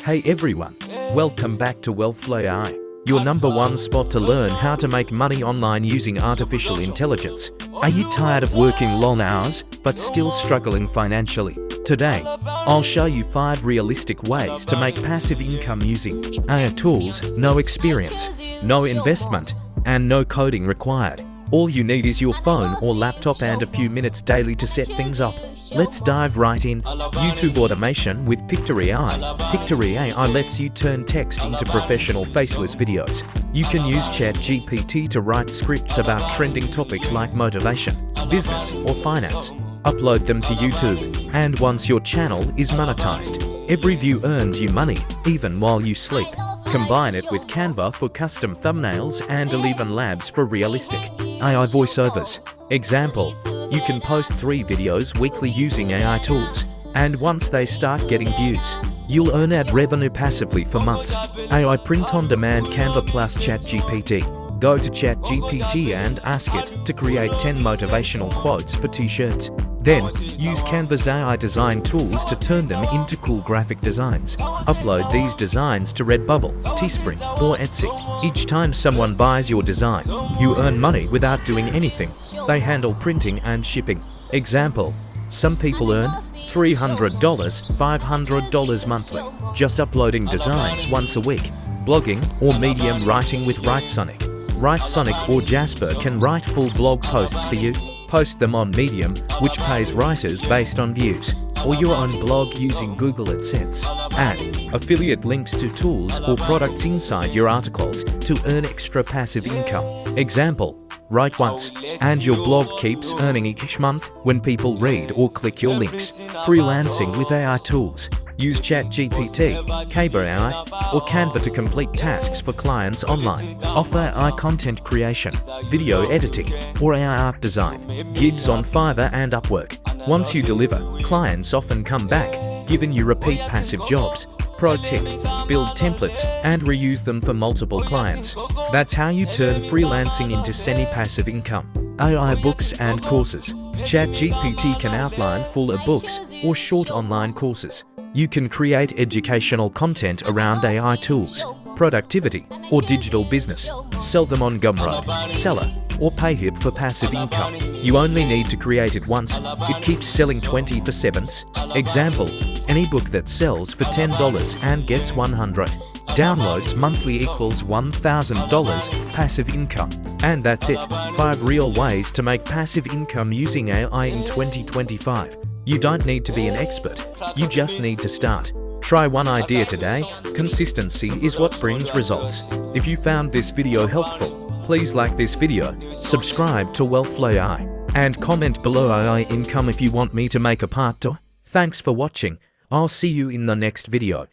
Hey everyone, welcome back to Writesonic AI, your number one spot to learn how to make money online using artificial intelligence. Are you tired of working long hours but still struggling financially? Today, I'll show you 5 realistic ways to make passive income using AI tools, no experience, no investment, and no coding required. All you need is your phone or laptop and a few minutes daily to set things up. Let's dive right in. YouTube automation with Pictory AI. Pictory AI lets you turn text into professional faceless videos. You can use ChatGPT to write scripts about trending topics like motivation, business, or finance. Upload them to YouTube, and once your channel is monetized, every view earns you money, even while you sleep. Combine it with Canva for custom thumbnails and Eleven Labs for realistic AI voiceovers. Example, you can post 3 videos weekly using AI tools, and once they start getting views, you'll earn ad revenue passively for months. AI print on demand Canva plus ChatGPT. Go to ChatGPT and ask it to create 10 motivational quotes for t-shirts. Then, use Canva's AI design tools to turn them into cool graphic designs. Upload these designs to Redbubble, Teespring, or Etsy. Each time someone buys your design, you earn money without doing anything. They handle printing and shipping. Example, some people earn $300, $500 monthly, just uploading designs once a week. Blogging or medium writing with Writesonic. Writesonic or Jasper can write full blog posts for you. Post them on Medium, which pays writers based on views, or your own blog using Google AdSense. Add affiliate links to tools or products inside your articles to earn extra passive income. Example, write once, and your blog keeps earning each month when people read or click your links. Freelancing with AI tools. Use ChatGPT, Kaiber AI, or Canva to complete tasks for clients online. Offer AI content creation, video editing, or AI art design. Gigs on Fiverr and Upwork. Once you deliver, clients often come back, giving you repeat passive jobs. Pro tip, build templates and reuse them for multiple clients. That's how you turn freelancing into semi-passive income. AI books and courses. ChatGPT can outline full ebooks or short online courses. You can create educational content around AI tools, productivity, or digital business. Sell them on Gumroad, Seller, or Payhip for passive income. You only need to create it once. It keeps selling 24/7. Example, an ebook that sells for $10 and gets 100 downloads monthly equals $1,000 passive income. And that's it. 5 real ways to make passive income using AI in 2025. You don't need to be an expert, you just need to start. Try one idea today. Consistency is what brings results. If you found this video helpful, please like this video, subscribe to Writesonic AI, and comment below AI income if you want me to make a part 2. Thanks for watching. I'll see you in the next video.